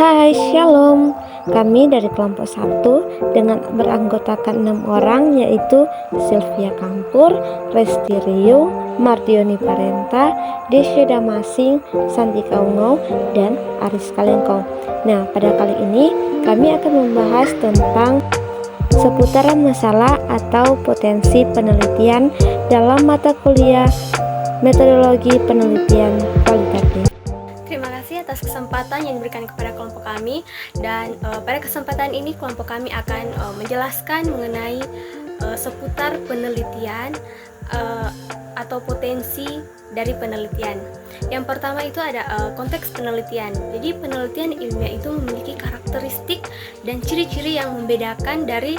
Hai, Shalom. Kami dari kelompok 1 dengan beranggotakan 6 orang, yaitu Sylvia Kampur, Resti Riu, Mardioni Parenta, Desya Damasing, Santika Ungo, dan Aris Kalengkong. Nah, pada kali ini kami akan membahas tentang seputaran masalah atau potensi penelitian dalam mata kuliah metodologi penelitian kualitatif. Terima kasih atas kesempatan yang diberikan kepada kelompok kami, dan pada kesempatan ini kelompok kami akan menjelaskan mengenai seputar penelitian atau potensi dari penelitian. Yang pertama itu ada konteks penelitian. Jadi penelitian ilmiah itu memiliki karakteristik dan ciri-ciri yang membedakan dari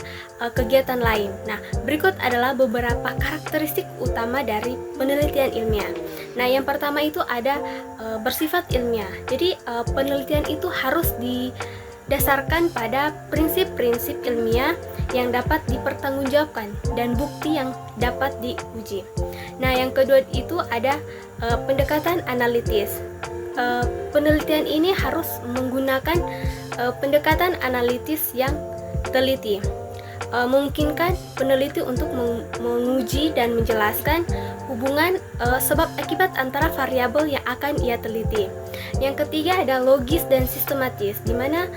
kegiatan lain. Nah, berikut adalah beberapa karakteristik utama dari penelitian ilmiah. Nah, yang pertama itu ada bersifat ilmiah. Jadi penelitian itu harus didasarkan pada prinsip-prinsip ilmiah yang dapat dipertanggungjawabkan dan bukti yang dapat diuji. Nah, yang kedua itu ada pendekatan analitis. Penelitian ini harus menggunakan pendekatan analitis yang teliti. Memungkinkan peneliti untuk menguji dan menjelaskan hubungan sebab akibat antara variabel yang akan ia teliti. Yang ketiga ada logis dan sistematis, di mana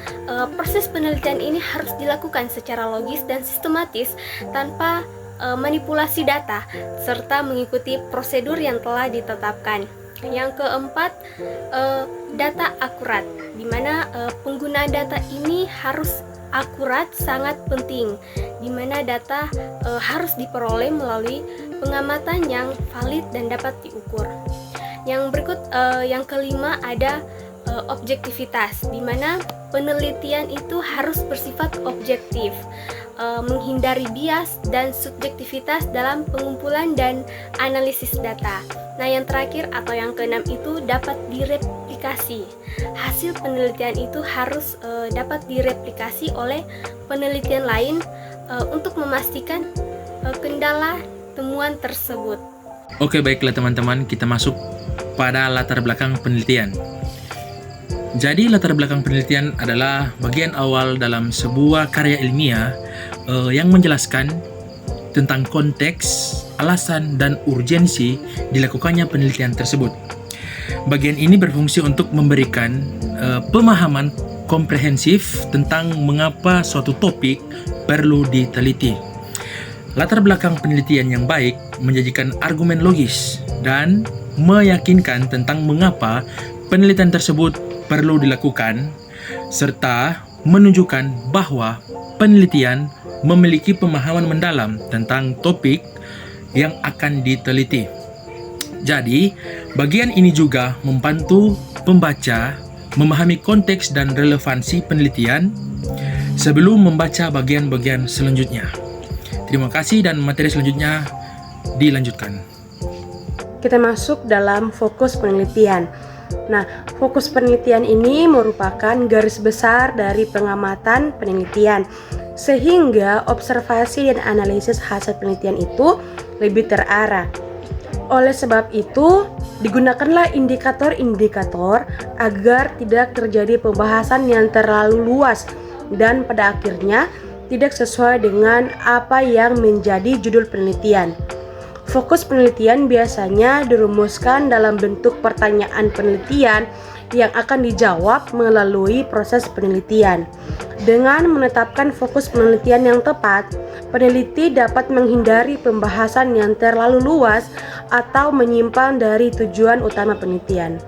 proses penelitian ini harus dilakukan secara logis dan sistematis tanpa manipulasi data serta mengikuti prosedur yang telah ditetapkan. Yang keempat, data akurat, di mana penggunaan data ini harus akurat, sangat penting, di mana data harus diperoleh melalui pengamatan yang valid dan dapat diukur. Yang berikut, yang kelima ada objektivitas, di mana penelitian itu harus bersifat objektif, menghindari bias dan subjektivitas dalam pengumpulan dan analisis data. Nah, yang terakhir atau yang keenam itu dapat direplikasi. Hasil penelitian itu harus dapat direplikasi oleh penelitian lain untuk memastikan kendala temuan tersebut. Oke, baiklah teman-teman, kita masuk pada latar belakang penelitian. Jadi latar belakang penelitian adalah bagian awal dalam sebuah karya ilmiah yang menjelaskan tentang konteks, alasan, dan urgensi dilakukannya penelitian tersebut. Bagian ini berfungsi untuk memberikan pemahaman komprehensif tentang mengapa suatu topik perlu diteliti. Latar belakang penelitian yang baik menjanjikan argumen logis dan meyakinkan tentang mengapa penelitian tersebut perlu dilakukan, serta menunjukkan bahwa penelitian memiliki pemahaman mendalam tentang topik yang akan diteliti. Jadi, bagian ini juga membantu pembaca memahami konteks dan relevansi penelitian sebelum membaca bagian-bagian selanjutnya. Terima kasih, dan materi selanjutnya dilanjutkan. Kita masuk dalam fokus penelitian. Nah, fokus penelitian ini merupakan garis besar dari pengamatan penelitian, sehingga observasi dan analisis hasil penelitian itu lebih terarah. Oleh sebab itu, digunakanlah indikator-indikator agar tidak terjadi pembahasan yang terlalu luas dan pada akhirnya tidak sesuai dengan apa yang menjadi judul penelitian. Fokus penelitian biasanya dirumuskan dalam bentuk pertanyaan penelitian yang akan dijawab melalui proses penelitian. Dengan menetapkan fokus penelitian yang tepat, peneliti dapat menghindari pembahasan yang terlalu luas atau menyimpang dari tujuan utama penelitian.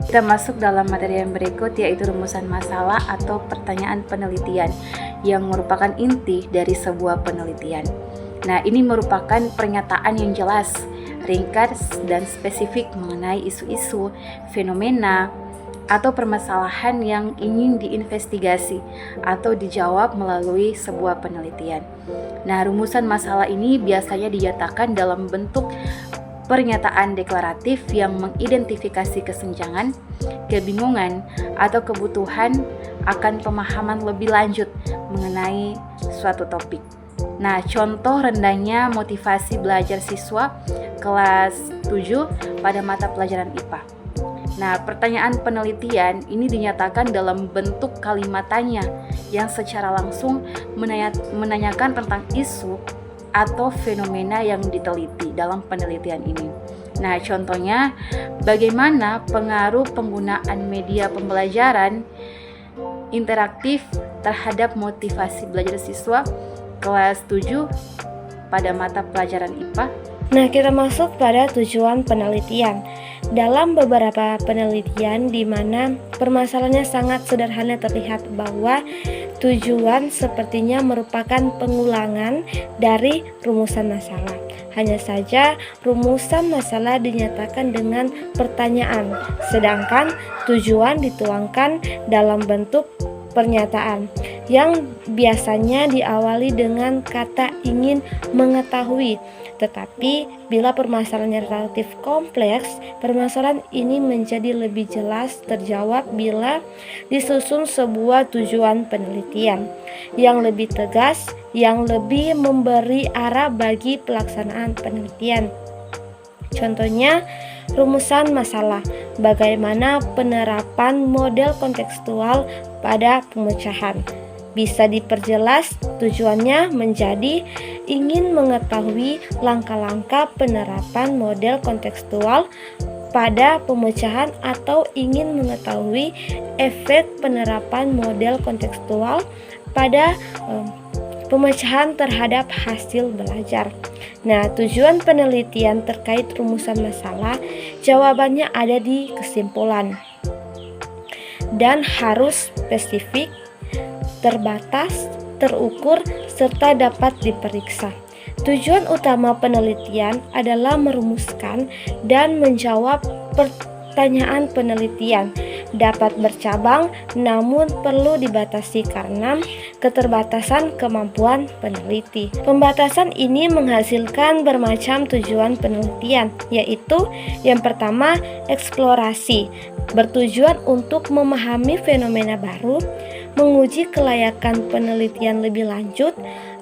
Kita masuk dalam materi yang berikut, yaitu rumusan masalah atau pertanyaan penelitian yang merupakan inti dari sebuah penelitian. Nah, ini merupakan pernyataan yang jelas, ringkas, dan spesifik mengenai isu-isu, fenomena, atau permasalahan yang ingin diinvestigasi atau dijawab melalui sebuah penelitian. Nah, rumusan masalah ini biasanya dinyatakan dalam bentuk pernyataan deklaratif yang mengidentifikasi kesenjangan, kebingungan, atau kebutuhan akan pemahaman lebih lanjut mengenai suatu topik. Nah, contoh rendahnya motivasi belajar siswa kelas 7 pada mata pelajaran IPA. Nah, pertanyaan penelitian ini dinyatakan dalam bentuk kalimat tanya yang secara langsung menanyakan tentang isu atau fenomena yang diteliti dalam penelitian ini. Nah, contohnya bagaimana pengaruh penggunaan media pembelajaran interaktif terhadap motivasi belajar siswa kelas 7 pada mata pelajaran IPA. Nah, kita masuk pada tujuan penelitian. Dalam beberapa penelitian di mana permasalahannya sangat sederhana terlihat bahwa tujuan sepertinya merupakan pengulangan dari rumusan masalah. Hanya saja rumusan masalah dinyatakan dengan pertanyaan, sedangkan tujuan dituangkan dalam bentuk pernyataan yang biasanya diawali dengan kata ingin mengetahui. Tetapi bila permasalahannya relatif kompleks, permasalahan ini menjadi lebih jelas terjawab bila disusun sebuah tujuan penelitian yang lebih tegas, yang lebih memberi arah bagi pelaksanaan penelitian. Contohnya, rumusan masalah, bagaimana penerapan model kontekstual pada pemecahan. Bisa diperjelas tujuannya menjadi ingin mengetahui langkah-langkah penerapan model kontekstual pada pemecahan atau ingin mengetahui efek penerapan model kontekstual pada pemecahan terhadap hasil belajar. Nah, tujuan penelitian terkait rumusan masalah, jawabannya ada di kesimpulan dan harus spesifik, terbatas, terukur, serta dapat diperiksa. Tujuan utama penelitian adalah merumuskan dan menjawab pertanyaan penelitian. Dapat bercabang, namun perlu dibatasi karena keterbatasan kemampuan peneliti. Pembatasan ini menghasilkan bermacam tujuan penelitian, yaitu yang pertama, eksplorasi, bertujuan untuk memahami fenomena baru, menguji kelayakan penelitian lebih lanjut,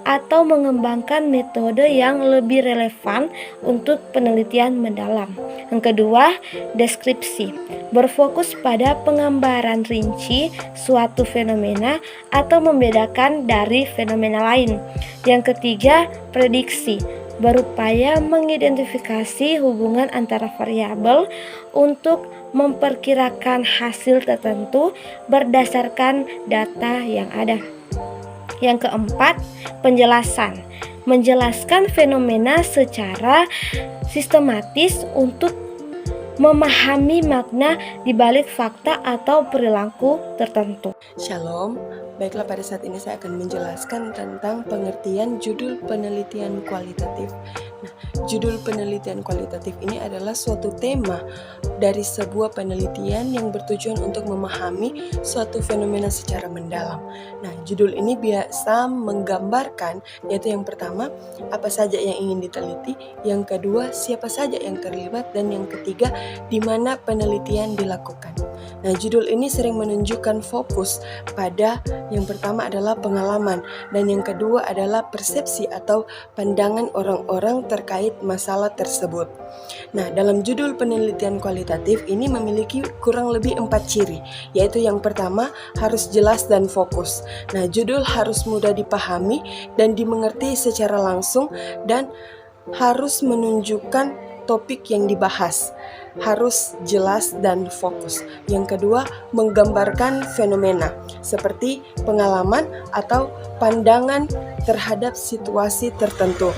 atau mengembangkan metode yang lebih relevan untuk penelitian mendalam. Yang kedua, deskripsi, berfokus pada penggambaran rinci suatu fenomena atau membedakan dari fenomena lain. Yang ketiga, prediksi, berupaya mengidentifikasi hubungan antara variabel untuk memperkirakan hasil tertentu berdasarkan data yang ada. Yang keempat, penjelasan, menjelaskan fenomena secara sistematis untuk memahami makna di balik fakta atau perilaku tertentu. Shalom, baiklah pada saat ini saya akan menjelaskan tentang pengertian judul penelitian kualitatif. Nah, judul penelitian kualitatif ini adalah suatu tema dari sebuah penelitian yang bertujuan untuk memahami suatu fenomena secara mendalam. Nah, judul ini biasa menggambarkan, yaitu yang pertama, apa saja yang ingin diteliti, yang kedua, siapa saja yang terlibat, dan yang ketiga, di mana penelitian dilakukan. Nah, judul ini sering menunjukkan fokus pada yang pertama adalah pengalaman, dan yang kedua adalah persepsi atau pandangan orang-orang terkait masalah tersebut. Nah, dalam judul penelitian kualitatif ini memiliki kurang lebih 4 ciri, yaitu yang pertama harus jelas dan fokus. Nah, judul harus mudah dipahami dan dimengerti secara langsung dan harus menunjukkan topik yang dibahas. Harus jelas dan fokus. Yang kedua, menggambarkan fenomena seperti pengalaman atau pandangan terhadap situasi tertentu.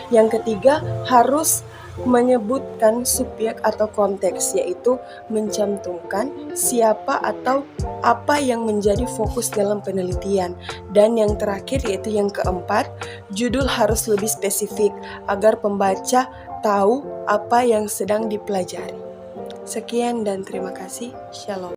Yang ketiga, harus menyebutkan subjek atau konteks, yaitu mencantumkan siapa atau apa yang menjadi fokus dalam penelitian. Dan yang terakhir, yaitu yang keempat, judul harus lebih spesifik agar pembaca tahu apa yang sedang dipelajari. Sekian dan terima kasih. Shalom.